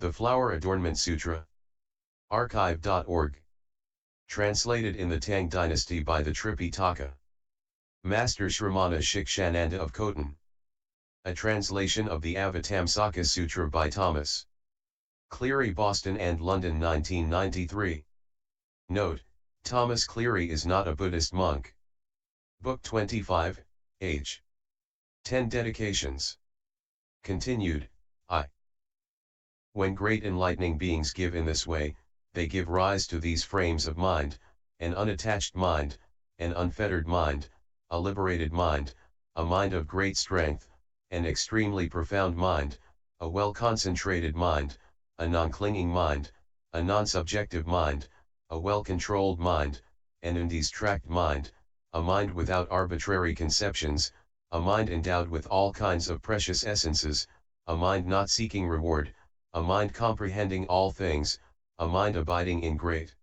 The Flower Adornment Sutra. Archive.org. Translated in the Tang Dynasty by the Tripitaka. Master Shramana Shikshananda of Khotan. A translation of the Avatamsaka-Sutra by Thomas Cleary, Boston and London, 1993. Note: Thomas Cleary is not a Buddhist monk. Book 25, H. 10 Dedications. Continued, I. When great enlightening beings give in this way, they give rise to these frames of mind: an unattached mind, an unfettered mind, a liberated mind, a mind of great strength, an extremely profound mind, a well-concentrated mind, a non-clinging mind, a non-subjective mind, a well-controlled mind, an undistracted mind, a mind without arbitrary conceptions, a mind endowed with all kinds of precious essences, a mind not seeking reward, a mind comprehending all things, a mind abiding in great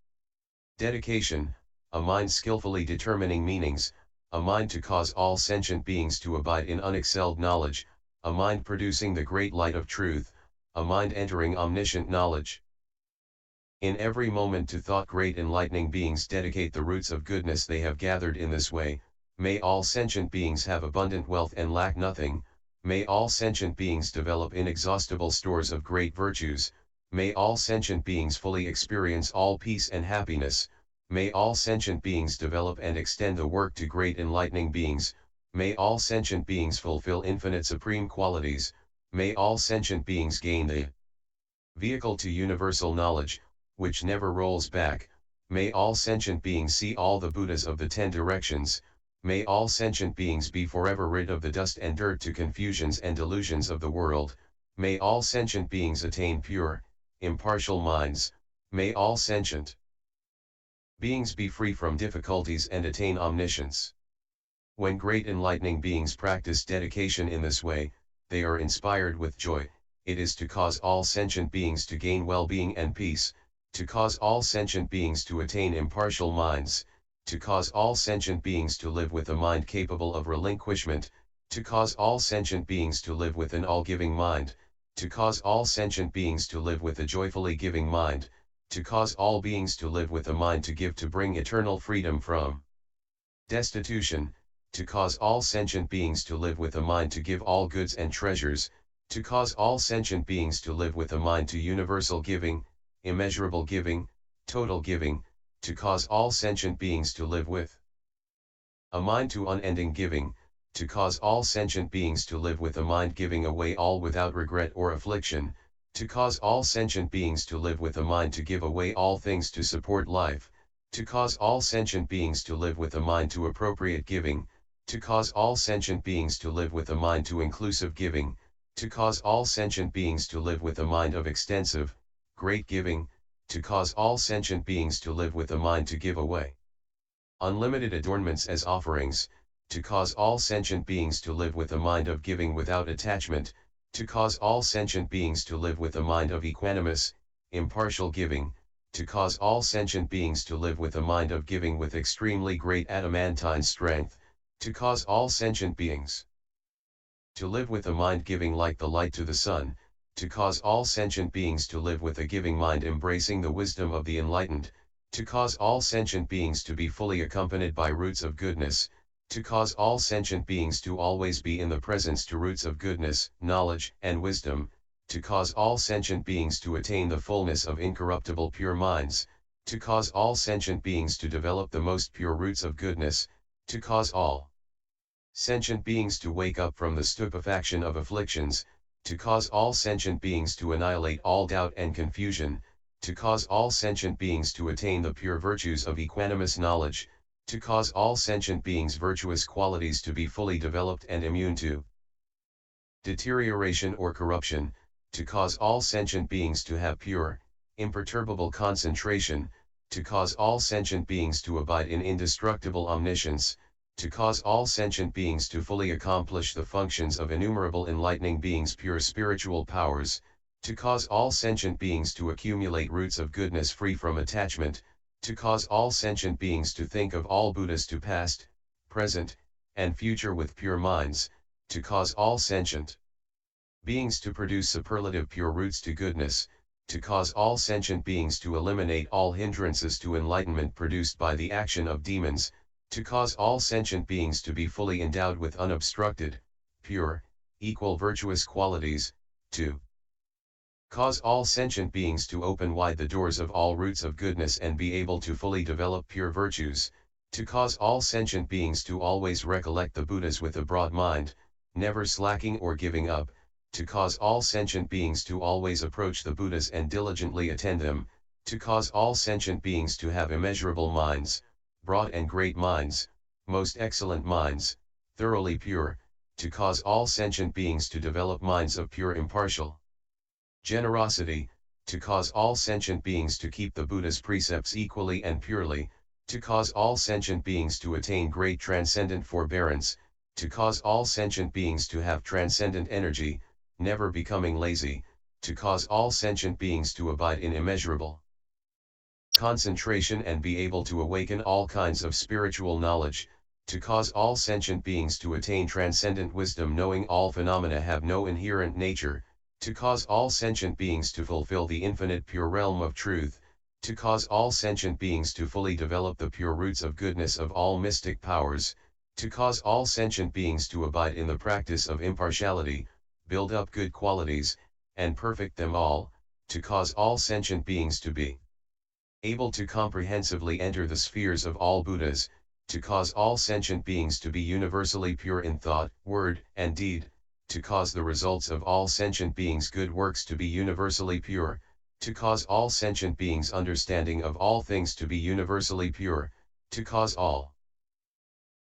dedication, a mind skillfully determining meanings, a mind to cause all sentient beings to abide in unexcelled knowledge, a mind producing the great light of truth, a mind entering omniscient knowledge. In every moment to thought great enlightening beings dedicate the roots of goodness they have gathered in this way. May all sentient beings have abundant wealth and lack nothing. May all sentient beings develop inexhaustible stores of great virtues. May all sentient beings fully experience all peace and happiness. May all sentient beings develop and extend the work to great enlightening beings. May all sentient beings fulfill infinite supreme qualities. May all sentient beings gain the vehicle to universal knowledge, which never rolls back. May all sentient beings see all the Buddhas of the 10 directions. May all sentient beings be forever rid of the dust and dirt to confusions and delusions of the world. May all sentient beings attain pure, impartial minds. May all sentient beings be free from difficulties and attain omniscience. When great enlightening beings practice dedication in this way, they are inspired with joy. It is to cause all sentient beings to gain well-being and peace, to cause all sentient beings to attain impartial minds, to cause all sentient beings to live with a mind capable of relinquishment, to cause all sentient beings to live with an all-giving mind, to cause all sentient beings to live with a joyfully giving mind, to cause all beings to live with a mind to give, to bring eternal freedom from destitution, to cause all sentient beings to live with a mind to give all goods and treasures, to cause all sentient beings to live with a mind to universal giving, immeasurable giving, total giving, to cause all sentient beings to live with a mind to unending giving, to cause all sentient beings to live with a mind giving away all without regret or affliction, to cause all sentient beings to live with a mind to give away all things to support life, to cause all sentient beings to live with a mind to appropriate giving, to cause all sentient beings to live with a mind to inclusive giving, to cause all sentient beings to live with a mind of extensive, great giving, to cause all sentient beings to live with a mind to give away unlimited adornments as offerings, to cause all sentient beings to live with a mind of giving without attachment, to cause all sentient beings to live with a mind of equanimous, impartial giving, to cause all sentient beings to live with a mind of giving with extremely great adamantine strength, to cause all sentient beings to live with a mind giving like the light to the sun, to cause all sentient beings to live with a giving mind embracing the wisdom of the enlightened, to cause all sentient beings to be fully accompanied by roots of goodness, to cause all sentient beings to always be in the presence to roots of goodness, knowledge, and wisdom, to cause all sentient beings to attain the fullness of incorruptible pure minds, to cause all sentient beings to develop the most pure roots of goodness, to cause all sentient beings to wake up from the stupefaction of afflictions, to cause all sentient beings to annihilate all doubt and confusion, to cause all sentient beings to attain the pure virtues of equanimous knowledge, to cause all sentient beings' virtuous qualities to be fully developed and immune to deterioration or corruption, to cause all sentient beings to have pure, imperturbable concentration, to cause all sentient beings to abide in indestructible omniscience, to cause all sentient beings to fully accomplish the functions of innumerable enlightening beings' pure spiritual powers, to cause all sentient beings to accumulate roots of goodness free from attachment, to cause all sentient beings to think of all Buddhas to past, present, and future with pure minds, to cause all sentient beings to produce superlative pure roots to goodness, to cause all sentient beings to eliminate all hindrances to enlightenment produced by the action of demons, to cause all sentient beings to be fully endowed with unobstructed, pure, equal virtuous qualities, to cause all sentient beings to open wide the doors of all roots of goodness and be able to fully develop pure virtues, to cause all sentient beings to always recollect the Buddhas with a broad mind, never slacking or giving up, to cause all sentient beings to always approach the Buddhas and diligently attend them, to cause all sentient beings to have immeasurable minds, broad and great minds, most excellent minds, thoroughly pure, to cause all sentient beings to develop minds of pure impartial generosity, to cause all sentient beings to keep the Buddha's precepts equally and purely, to cause all sentient beings to attain great transcendent forbearance, to cause all sentient beings to have transcendent energy, never becoming lazy, to cause all sentient beings to abide in immeasurable concentration and be able to awaken all kinds of spiritual knowledge, to cause all sentient beings to attain transcendent wisdom knowing all phenomena have no inherent nature, to cause all sentient beings to fulfill the infinite pure realm of truth, to cause all sentient beings to fully develop the pure roots of goodness of all mystic powers, to cause all sentient beings to abide in the practice of impartiality, build up good qualities, and perfect them all, to cause all sentient beings to be able to comprehensively enter the spheres of all Buddhas, to cause all sentient beings to be universally pure in thought, word, and deed, to cause the results of all sentient beings' good works to be universally pure, to cause all sentient beings' understanding of all things to be universally pure, to cause all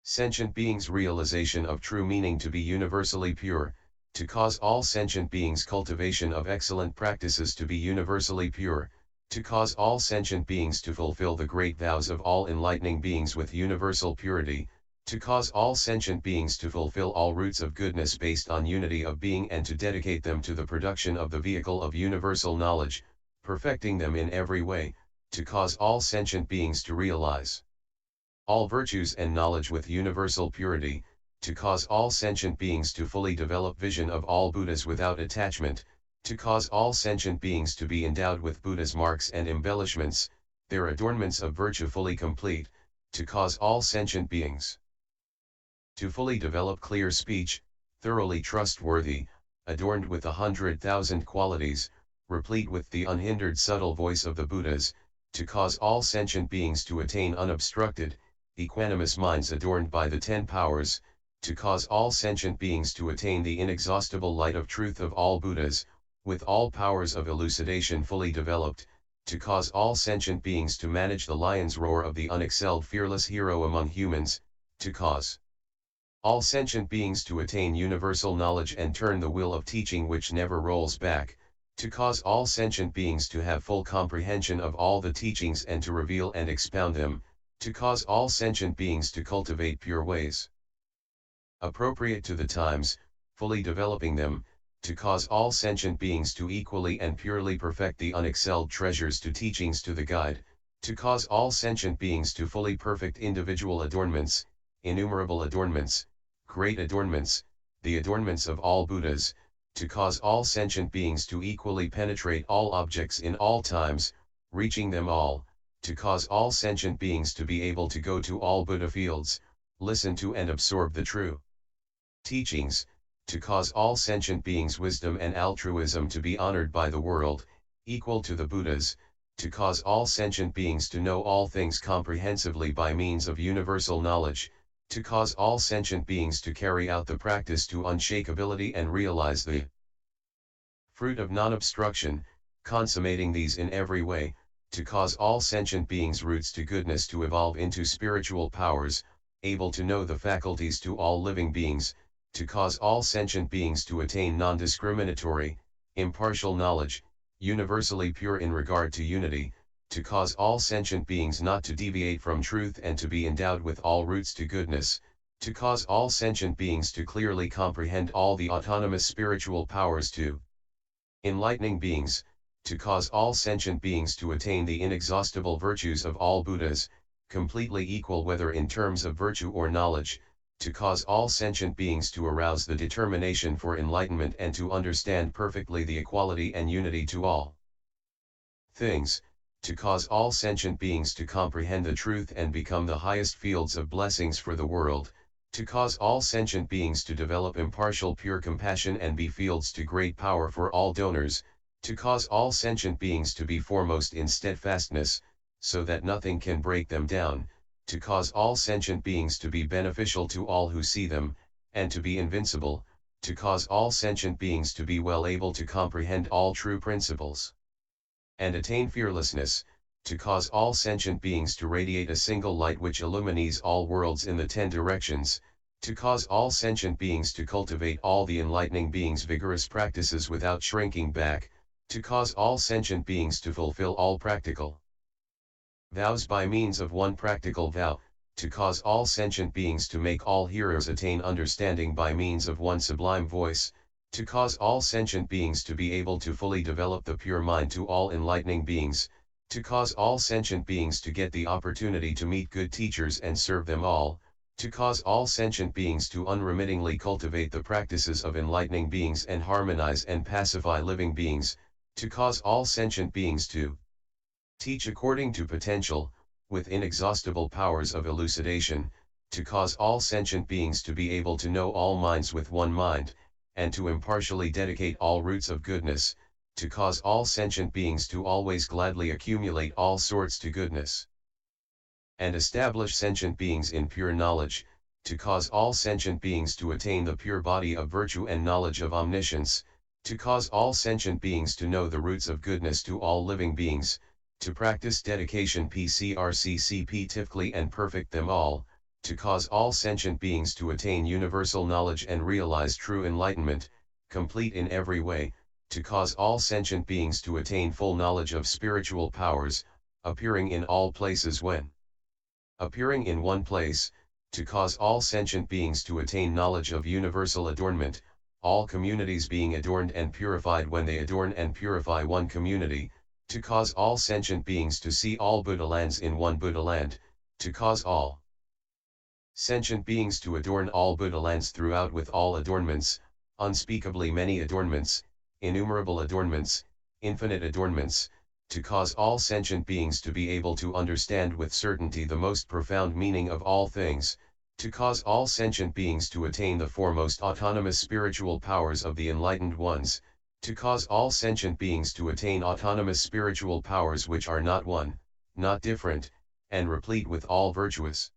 sentient beings' realization of true meaning to be universally pure, to cause all sentient beings' cultivation of excellent practices to be universally pure, to cause all sentient beings to fulfill the great vows of all enlightening beings with universal purity, to cause all sentient beings to fulfill all roots of goodness based on unity of being and to dedicate them to the production of the vehicle of universal knowledge, perfecting them in every way, to cause all sentient beings to realize all virtues and knowledge with universal purity, to cause all sentient beings to fully develop vision of all Buddhas without attachment, to cause all sentient beings to be endowed with Buddha's marks and embellishments, their adornments of virtue fully complete, to cause all sentient beings to fully develop clear speech, thoroughly trustworthy, adorned with 100,000 qualities, replete with the unhindered subtle voice of the Buddhas, to cause all sentient beings to attain unobstructed, equanimous minds adorned by the 10 powers, to cause all sentient beings to attain the inexhaustible light of truth of all Buddhas, with all powers of elucidation fully developed, to cause all sentient beings to manage the lion's roar of the unexcelled fearless hero among humans, to cause all sentient beings to attain universal knowledge and turn the wheel of teaching which never rolls back, to cause all sentient beings to have full comprehension of all the teachings and to reveal and expound them, to cause all sentient beings to cultivate pure ways appropriate to the times, fully developing them, to cause all sentient beings to equally and purely perfect the unexcelled treasures to teachings to the guide, to cause all sentient beings to fully perfect individual adornments, innumerable adornments, great adornments, the adornments of all Buddhas, to cause all sentient beings to equally penetrate all objects in all times, reaching them all, to cause all sentient beings to be able to go to all Buddha fields, listen to and absorb the true teachings, to cause all sentient beings' wisdom and altruism to be honored by the world, equal to the Buddhas, to cause all sentient beings to know all things comprehensively by means of universal knowledge, to cause all sentient beings to carry out the practice to unshakability and realize the fruit of non-obstruction, consummating these in every way, to cause all sentient beings' roots to goodness to evolve into spiritual powers, able to know the faculties to all living beings, to cause all sentient beings to attain non-discriminatory, impartial knowledge, universally pure in regard to unity, to cause all sentient beings not to deviate from truth and to be endowed with all roots to goodness, to cause all sentient beings to clearly comprehend all the autonomous spiritual powers to enlightening beings, to cause all sentient beings to attain the inexhaustible virtues of all Buddhas, completely equal whether in terms of virtue or knowledge, to cause all sentient beings to arouse the determination for enlightenment and to understand perfectly the equality and unity to all things, to cause all sentient beings to comprehend the truth and become the highest fields of blessings for the world, to cause all sentient beings to develop impartial pure compassion and be fields to great power for all donors, to cause all sentient beings to be foremost in steadfastness, so that nothing can break them down, to cause all sentient beings to be beneficial to all who see them, and to be invincible, to cause all sentient beings to be well able to comprehend all true principles and attain fearlessness, to cause all sentient beings to radiate a single light which illumines all worlds in the 10 directions, to cause all sentient beings to cultivate all the enlightening beings' vigorous practices without shrinking back, to cause all sentient beings to fulfill all practical vows by means of one practical vow, to cause all sentient beings to make all hearers attain understanding by means of one sublime voice, to cause all sentient beings to be able to fully develop the pure mind to all enlightening beings, to cause all sentient beings to get the opportunity to meet good teachers and serve them all, to cause all sentient beings to unremittingly cultivate the practices of enlightening beings and harmonize and pacify living beings, to cause all sentient beings to teach according to potential, with inexhaustible powers of elucidation, to cause all sentient beings to be able to know all minds with one mind, and to impartially dedicate all roots of goodness, to cause all sentient beings to always gladly accumulate all sorts to goodness, and establish sentient beings in pure knowledge, to cause all sentient beings to attain the pure body of virtue and knowledge of omniscience, to cause all sentient beings to know the roots of goodness to all living beings, to practice dedication PCRCCP tifkly and perfect them all, to cause all sentient beings to attain universal knowledge and realize true enlightenment, complete in every way, to cause all sentient beings to attain full knowledge of spiritual powers, appearing in all places when appearing in one place, to cause all sentient beings to attain knowledge of universal adornment, all communities being adorned and purified when they adorn and purify one community, to cause all sentient beings to see all Buddha lands in one Buddha land, to cause all sentient beings to adorn all Buddha lands throughout with all adornments, unspeakably many adornments, innumerable adornments, infinite adornments, to cause all sentient beings to be able to understand with certainty the most profound meaning of all things, to cause all sentient beings to attain the foremost autonomous spiritual powers of the enlightened ones, to cause all sentient beings to attain autonomous spiritual powers which are not one, not different, and replete with all virtuous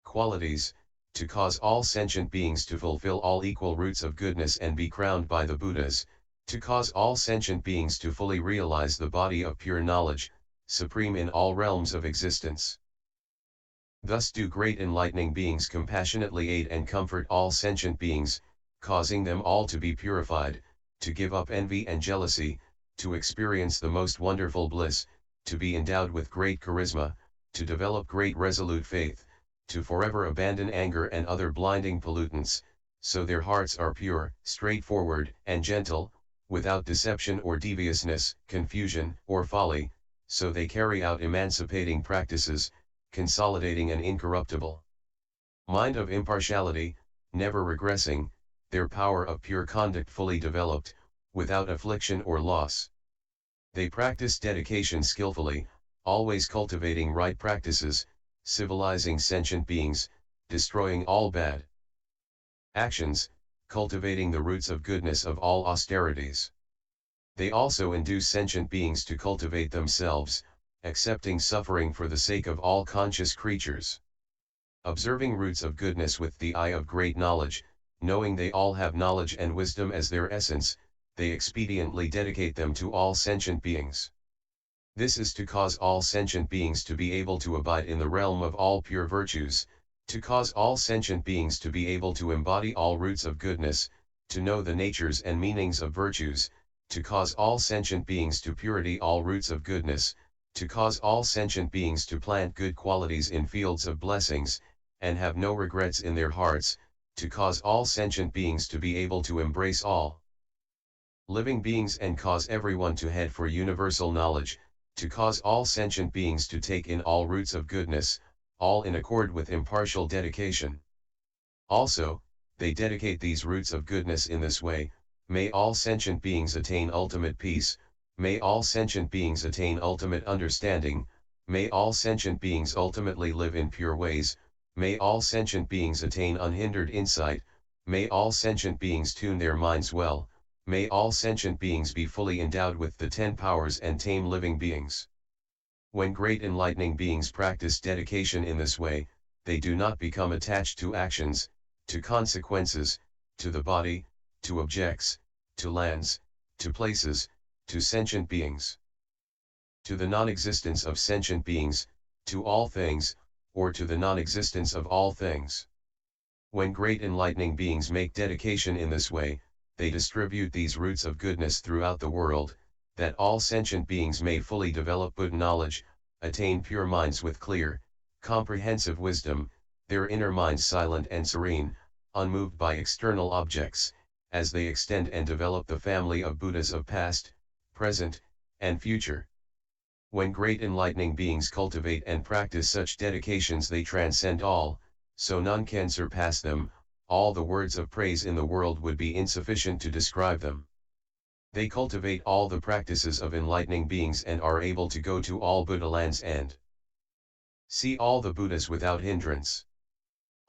qualities, to cause all sentient beings to fulfill all equal roots of goodness and be crowned by the Buddhas, to cause all sentient beings to fully realize the body of pure knowledge, supreme in all realms of existence. Thus do great enlightening beings compassionately aid and comfort all sentient beings, causing them all to be purified, to give up envy and jealousy, to experience the most wonderful bliss, to be endowed with great charisma, to develop great resolute faith, to forever abandon anger and other blinding pollutants, so their hearts are pure, straightforward, and gentle, without deception or deviousness, confusion, or folly, so they carry out emancipating practices, consolidating an incorruptible mind of impartiality, never regressing, their power of pure conduct fully developed, without affliction or loss. They practice dedication skillfully, always cultivating right practices, civilizing sentient beings, destroying all bad actions, cultivating the roots of goodness of all austerities. They also induce sentient beings to cultivate themselves, accepting suffering for the sake of all conscious creatures. Observing roots of goodness with the eye of great knowledge, knowing they all have knowledge and wisdom as their essence, they expediently dedicate them to all sentient beings. This is to cause all sentient beings to be able to abide in the realm of all pure virtues, to cause all sentient beings to be able to embody all roots of goodness, to know the natures and meanings of virtues, to cause all sentient beings to purity all roots of goodness, to cause all sentient beings to plant good qualities in fields of blessings, and have no regrets in their hearts, to cause all sentient beings to be able to embrace all living beings and cause everyone to head for universal knowledge, to cause all sentient beings to take in all roots of goodness, all in accord with impartial dedication. Also, they dedicate these roots of goodness in this way, may all sentient beings attain ultimate peace, May all sentient beings attain ultimate understanding, may all sentient beings ultimately live in pure ways, may all sentient beings attain unhindered insight, may all sentient beings tune their minds well, may all sentient beings be fully endowed with the 10 powers and tame living beings. When great enlightening beings practice dedication in this way, they do not become attached to actions, to consequences, to the body, to objects, to lands, to places, to sentient beings, to the non-existence of sentient beings, to all things, or to the non-existence of all things. When great enlightening beings make dedication in this way, they distribute these roots of goodness throughout the world, that all sentient beings may fully develop Buddha knowledge, attain pure minds with clear, comprehensive wisdom, their inner minds silent and serene, unmoved by external objects, as they extend and develop the family of Buddhas of past, present, and future. When great enlightening beings cultivate and practice such dedications, they transcend all, so none can surpass them. All the words of praise in the world would be insufficient to describe them. They cultivate all the practices of enlightening beings and are able to go to all Buddha lands and see all the Buddhas without hindrance.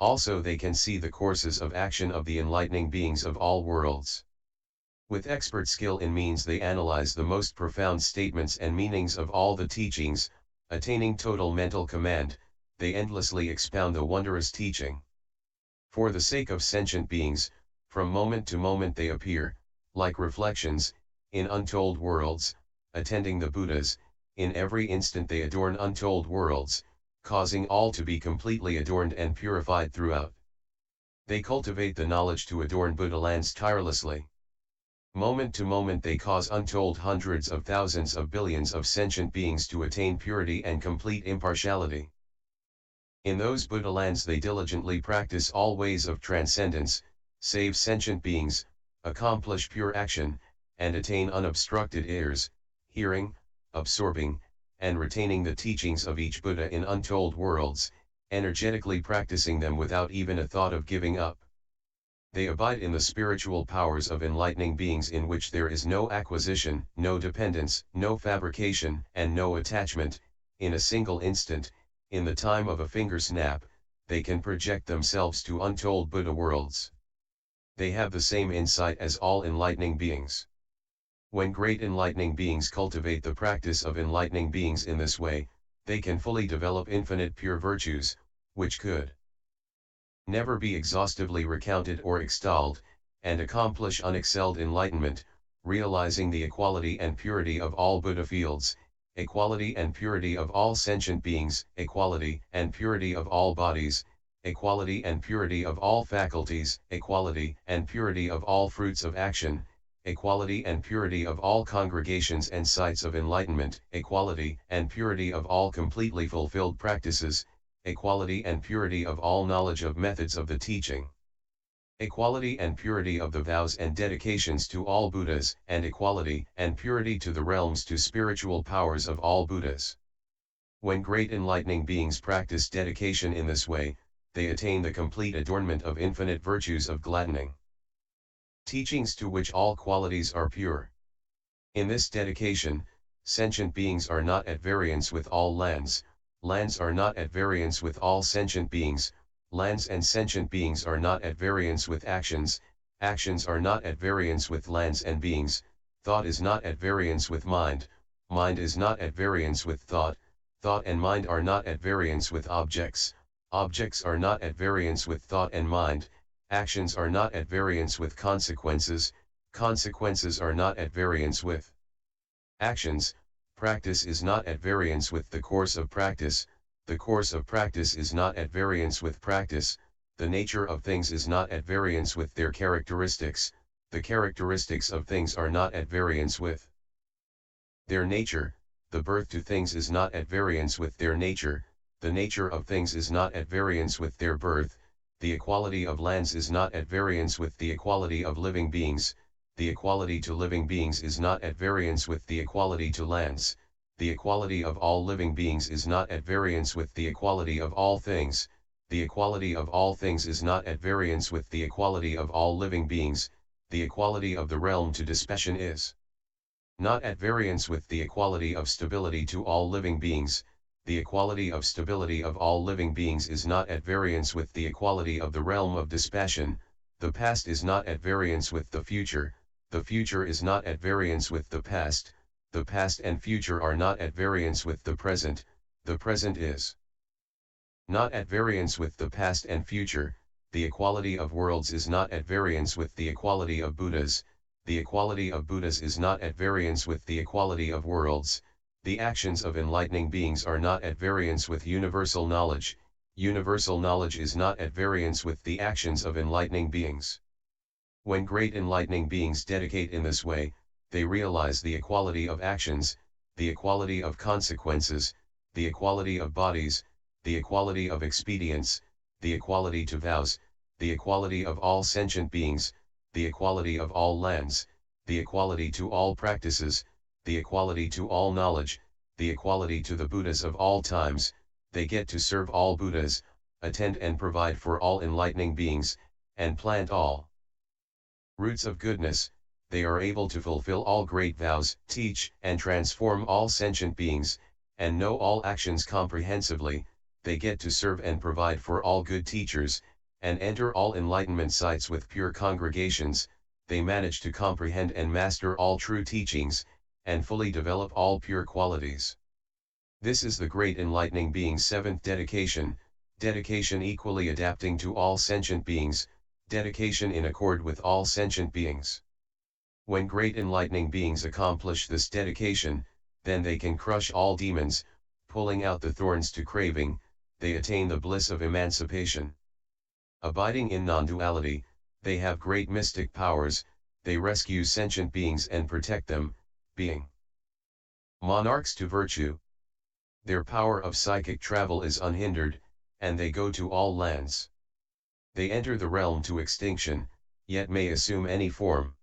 Also they can see the courses of action of the enlightening beings of all worlds. With expert skill in means they analyze the most profound statements and meanings of all the teachings, attaining total mental command, they endlessly expound the wondrous teaching. For the sake of sentient beings, from moment to moment they appear, like reflections, in untold worlds, attending the Buddhas, in every instant they adorn untold worlds, causing all to be completely adorned and purified throughout. They cultivate the knowledge to adorn Buddha lands tirelessly. Moment to moment they cause untold hundreds of thousands of billions of sentient beings to attain purity and complete impartiality. In those Buddha lands they diligently practice all ways of transcendence, save sentient beings, accomplish pure action, and attain unobstructed ears, hearing, absorbing, and retaining the teachings of each Buddha in untold worlds, energetically practicing them without even a thought of giving up. They abide in the spiritual powers of enlightening beings in which there is no acquisition, no dependence, no fabrication, and no attachment. In a single instant, in the time of a finger snap, they can project themselves to untold Buddha worlds. They have the same insight as all enlightening beings. When great enlightening beings cultivate the practice of enlightening beings in this way, they can fully develop infinite pure virtues, which could never be exhaustively recounted or extolled, and accomplish unexcelled enlightenment, realizing the equality and purity of all Buddha fields, equality and purity of all sentient beings, equality and purity of all bodies, equality and purity of all faculties, equality and purity of all fruits of action, equality and purity of all congregations and sites of enlightenment, equality and purity of all completely fulfilled practices, equality and purity of all knowledge of methods of the teaching, equality and purity of the vows and dedications to all Buddhas, and equality and purity to the realms to spiritual powers of all Buddhas. When great enlightening beings practice dedication in this way, they attain the complete adornment of infinite virtues of gladdening teachings to which all qualities are pure. In this dedication, sentient beings are not at variance with all lands, lands are not at variance with all sentient beings, lands and sentient beings are not at variance with actions, actions are not at variance with lands and beings, thought is not at variance with mind, mind is not at variance with thought, thought and mind are not at variance with objects, objects are not at variance with thought and mind, actions are not at variance with consequences, consequences are not at variance with actions, practice is not at variance with the course of practice, the course of practice is not at variance with practice, the nature of things is not at variance with their characteristics, the characteristics of things are not at variance with their nature, the birth to things is not at variance with their nature, the nature of things is not at variance with their birth, the equality of lands is not at variance with the equality of living beings, the equality to living beings is not at variance with the equality to lands, the equality of all living beings is not at variance with the equality of all things, the equality of all things is not at variance with the equality of all living beings, the equality of the realm to dispassion is Not at variance with the equality of stability to all living beings. The equality of stability of all living beings is not at variance with the equality of the realm of dispassion. The past is not at variance with the future is not at variance with the past and future are not at variance with the present is not at variance with the past and future. The equality of worlds is not at variance with the equality of Buddhas. The equality of Buddhas is not at variance with the equality of worlds. The actions of enlightening beings are not at variance with universal knowledge. Universal knowledge is not at variance with the actions of enlightening beings. When great enlightening beings dedicate in this way, they realize the equality of actions, the equality of consequences, the equality of bodies, the equality of expedients, the equality to vows, the equality of all sentient beings, the equality of all lands, the equality to all practices, the equality to all knowledge, the equality to the Buddhas of all times. They get to serve all Buddhas, attend and provide for all enlightening beings, and plant all roots of goodness. They are able to fulfill all great vows, teach and transform all sentient beings, and know all actions comprehensively. They get to serve and provide for all good teachers, and enter all enlightenment sites with pure congregations. They manage to comprehend and master all true teachings, and fully develop all pure qualities. This is the great enlightening being's seventh dedication, dedication equally adapting to all sentient beings, dedication in accord with all sentient beings. When great enlightening beings accomplish this dedication, then they can crush all demons, pulling out the thorns to craving. They attain the bliss of emancipation. Abiding in non-duality, they have great mystic powers. They rescue sentient beings and protect them, being monarchs to virtue. Their power of psychic travel is unhindered, and they go to all lands. They enter the realm to extinction, yet may assume any form.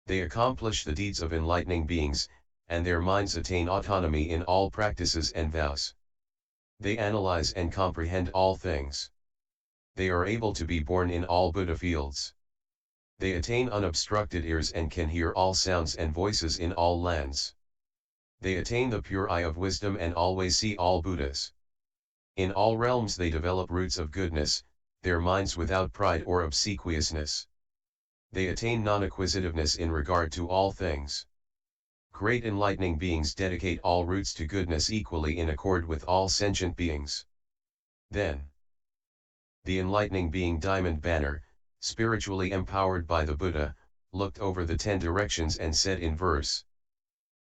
They accomplish the deeds of enlightening beings, and their minds attain autonomy in all practices and vows. They analyze and comprehend all things. They are able to be born in all Buddha fields. They attain unobstructed ears and can hear all sounds and voices in all lands. They attain the pure eye of wisdom and always see all Buddhas. In all realms they develop roots of goodness, their minds without pride or obsequiousness. They attain non-acquisitiveness in regard to all things. Great enlightening beings dedicate all roots to goodness equally in accord with all sentient beings. Then, the enlightening being Diamond Banner, spiritually empowered by the Buddha, looked over the 10 directions and said in verse: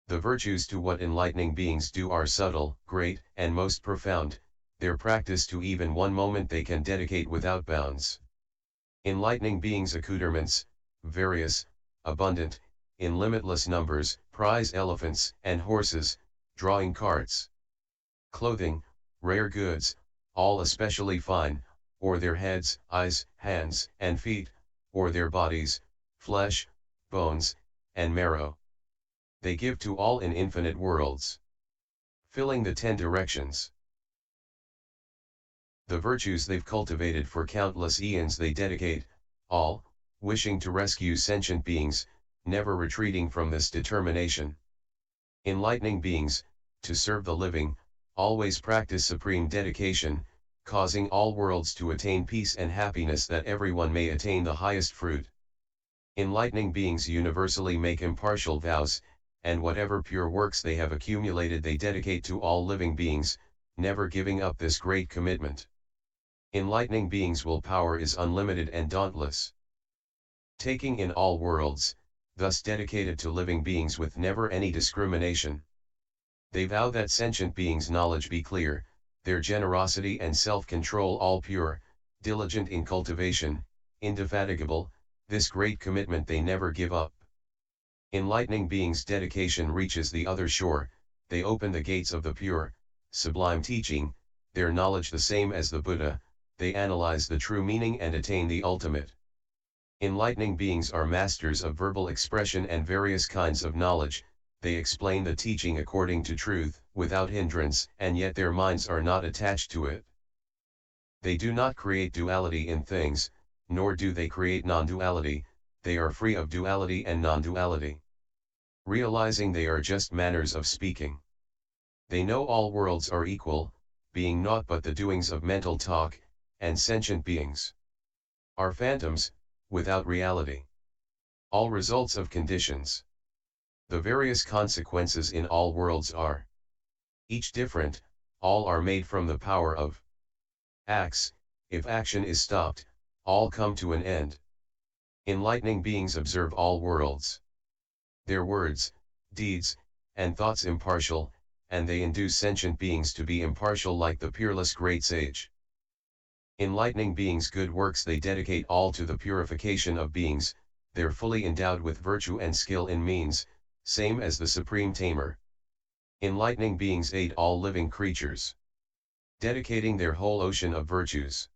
the virtues to what enlightening beings do are subtle, great, and most profound. Their practice to even one moment they can dedicate without bounds. Enlightening beings' accoutrements, various, abundant, in limitless numbers, prize elephants and horses, drawing carts. Clothing, rare goods, all especially fine, or their heads, eyes, hands, and feet, or their bodies, flesh, bones, and marrow. They give to all in infinite worlds, filling the 10 directions. The virtues they've cultivated for countless eons they dedicate, all, wishing to rescue sentient beings, never retreating from this determination. Enlightening beings, to serve the living, always practice supreme dedication, causing all worlds to attain peace and happiness that everyone may attain the highest fruit. Enlightening beings universally make impartial vows, and whatever pure works they have accumulated they dedicate to all living beings, never giving up this great commitment. Enlightening beings' willpower is unlimited and dauntless. Taking in all worlds, thus dedicated to living beings with never any discrimination. They vow that sentient beings' knowledge be clear, their generosity and self-control all pure, diligent in cultivation, indefatigable. This great commitment they never give up. Enlightening beings' dedication reaches the other shore. They open the gates of the pure, sublime teaching, their knowledge the same as the Buddha. They analyze the true meaning and attain the ultimate. Enlightening beings are masters of verbal expression and various kinds of knowledge. They explain the teaching according to truth, without hindrance, and yet their minds are not attached to it. They do not create duality in things, nor do they create non-duality. They are free of duality and non-duality. realizing they are just manners of speaking. They know all worlds are equal, being naught but the doings of mental talk, and sentient beings are phantoms, without reality. All results of conditions. The various consequences in all worlds are each different, all are made from the power of acts. If action is stopped, all come to an end. Enlightening beings observe all worlds. Their words, deeds, and thoughts impartial, and they induce sentient beings to be impartial like the peerless great sage. Enlightening beings' good works they dedicate all to the purification of beings, they're fully endowed with virtue and skill in means, same as the supreme tamer. Enlightening beings aid all living creatures, dedicating their whole ocean of virtues,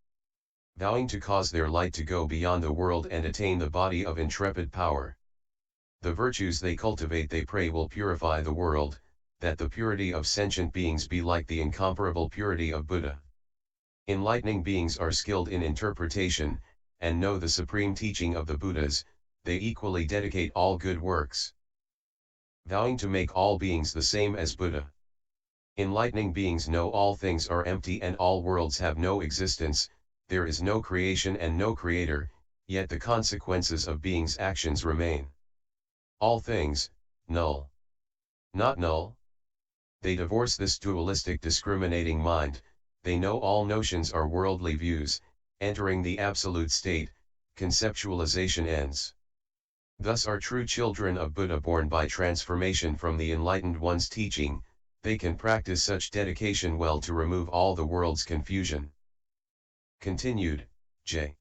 vowing to cause their light to go beyond the world and attain the body of intrepid power. The virtues they cultivate they pray will purify the world, that the purity of sentient beings be like the incomparable purity of Buddha. Enlightening beings are skilled in interpretation, and know the supreme teaching of the Buddhas, they equally dedicate all good works, vowing to make all beings the same as Buddha. Enlightening beings know all things are empty and all worlds have no existence, there is no creation and no creator, yet the consequences of beings' actions remain. All things, null. Not null. They divorce this dualistic discriminating mind, they know all notions are worldly views, entering the absolute state, conceptualization ends. Thus are true children of Buddha born by transformation from the enlightened one's teaching, they can practice such dedication well to remove all the world's confusion. Continued, J.